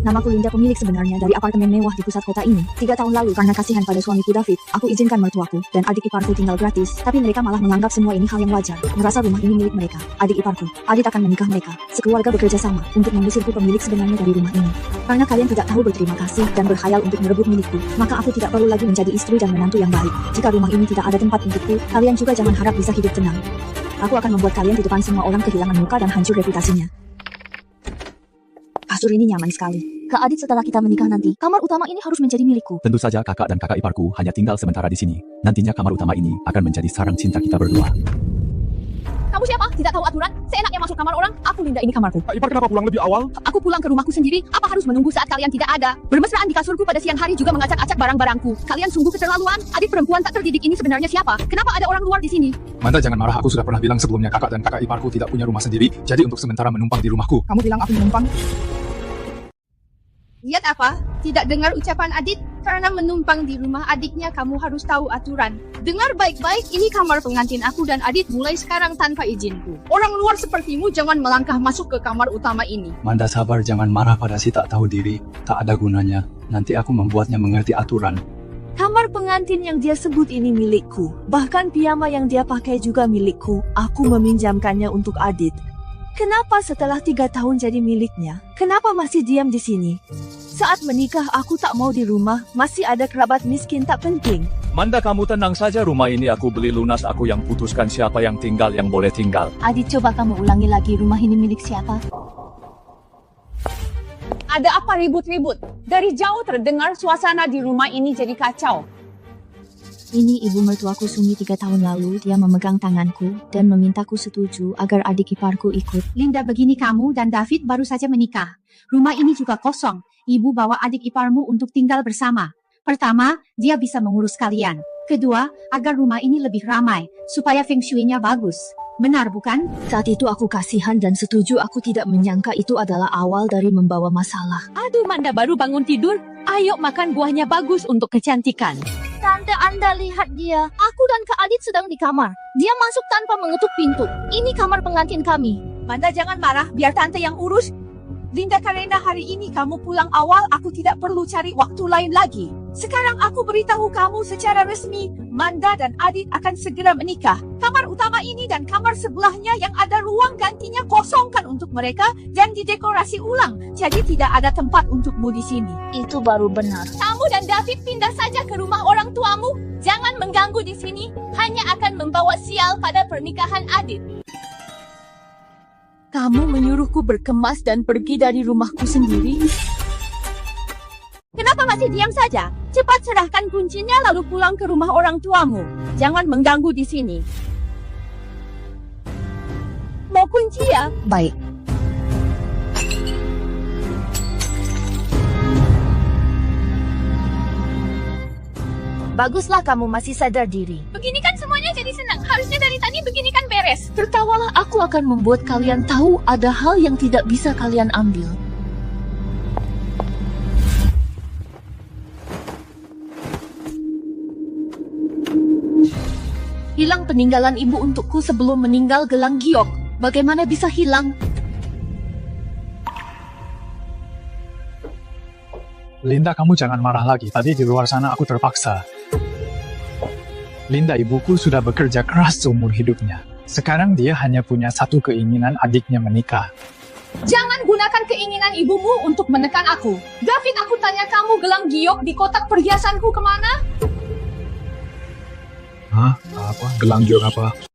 Namaku Linda, pemilik sebenarnya dari apartemen mewah di pusat kota ini. 3 tahun lalu karena kasihan pada suamiku David, aku izinkan mertuaku dan adik iparku tinggal gratis. Tapi mereka malah menganggap semua ini hal yang wajar. Merasa rumah ini milik mereka. Adik iparku, Adit akan menikah mereka. Sekeluarga bekerja sama untuk mengusirku pemilik sebenarnya dari rumah ini. Karena kalian tidak tahu berterima kasih dan berkhayal untuk merebut milikku, maka aku tidak perlu lagi menjadi istri dan menantu yang baik. Jika rumah ini tidak ada tempat untukku, kalian juga jangan harap bisa hidup tenang. Aku akan membuat kalian di depan semua orang kehilangan muka dan hancur reputasinya. Kasur ini nyaman sekali. Kak Adit, setelah kita menikah nanti, kamar utama ini harus menjadi milikku. Tentu saja kakak dan kakak iparku hanya tinggal sementara di sini. Nantinya kamar utama ini akan menjadi sarang cinta kita berdua. Kamu siapa? Tidak tahu aturan? Seenaknya masuk kamar orang? Aku Linda, ini kamarku. Kak Ipar kenapa pulang lebih awal? Aku pulang ke rumahku sendiri. Apa harus menunggu saat kalian tidak ada? Bermesraan di kasurku pada siang hari juga mengacak-acak barang-barangku. Kalian sungguh keterlaluan. Adik perempuan tak terdidik ini sebenarnya siapa? Kenapa ada orang luar di sini? Manda, jangan marah. Aku sudah pernah bilang sebelumnya kakak dan kakak iparku tidak punya rumah sendiri. Jadi untuk sementara menumpang di rumahku. Kamu bilang aku menumpang? Lihat apa? Tidak dengar ucapan Adit? Karena menumpang di rumah adiknya kamu harus tahu aturan. Dengar baik-baik, ini kamar pengantin aku dan Adit mulai sekarang tanpa izinku. Orang luar sepertimu jangan melangkah masuk ke kamar utama ini. Manda, sabar, jangan marah pada si tak tahu diri. Tak ada gunanya. Nanti aku membuatnya mengerti aturan. Kamar pengantin yang dia sebut ini milikku. Bahkan piyama yang dia pakai juga milikku. Aku meminjamkannya untuk Adit. Kenapa setelah 3 tahun jadi miliknya? Kenapa masih diam di sini? Saat menikah aku tak mau di rumah. Masih ada kerabat miskin tak penting. Manda, kamu tenang saja, rumah ini aku beli lunas, aku yang putuskan siapa yang tinggal, yang boleh tinggal. Adit, coba kamu ulangi lagi, rumah ini milik siapa? Ada apa ribut-ribut? Dari jauh terdengar suasana di rumah ini jadi kacau. Ini ibu mertuaku Sumi 3 tahun lalu. Dia memegang tanganku dan memintaku setuju agar adik iparku ikut. Linda, begini, kamu dan David baru saja menikah. Rumah ini juga kosong. Ibu bawa adik iparmu untuk tinggal bersama. Pertama, dia bisa mengurus kalian. Kedua, agar rumah ini lebih ramai, supaya feng shui-nya bagus. Benar bukan? Saat itu aku kasihan dan setuju. Aku tidak menyangka itu adalah awal dari membawa masalah. Aduh, Manda baru bangun tidur. Ayo makan buahnya bagus untuk kecantikan. Tante, Anda lihat dia. Aku dan Kak Adit sedang di kamar. Dia masuk tanpa mengetuk pintu. Ini kamar pengantin kami. Manda, jangan marah, biar tante yang urus. Linda, karena hari ini kamu pulang awal, aku tidak perlu cari waktu lain lagi. Sekarang aku beritahu kamu secara resmi, Manda dan Adit akan segera menikah. Kamar utama ini dan kamar sebelahnya yang ada ruang gantinya kosongkan untuk mereka dan didekorasi ulang. Jadi tidak ada tempat untukmu di sini. Itu baru benar. Kamu dan David pindah saja ke rumah orang tuamu. Jangan mengganggu di sini, hanya akan membawa sial pada pernikahan Adit. Kamu menyuruhku berkemas dan pergi dari rumahku sendiri? Kenapa masih diam saja? Cepat serahkan kuncinya lalu pulang ke rumah orang tuamu. Jangan mengganggu di sini. Mau kunci ya? Baik. Baguslah kamu masih sadar diri. Begini kan semuanya jadi senang. Harusnya dari tadi begini kan beres. Tertawalah, aku akan membuat kalian tahu ada hal yang tidak bisa kalian ambil. Hilang peninggalan ibu untukku sebelum meninggal gelang giok. Bagaimana bisa hilang? Linda, kamu jangan marah lagi. Tadi di luar sana aku terpaksa. Linda, ibuku sudah bekerja keras seumur hidupnya. Sekarang dia hanya punya satu keinginan, adiknya menikah. Jangan gunakan keinginan ibumu untuk menekan aku. David, aku tanya kamu gelang giok di kotak perhiasanku kemana? Hah? Apa? Gelang giok apa?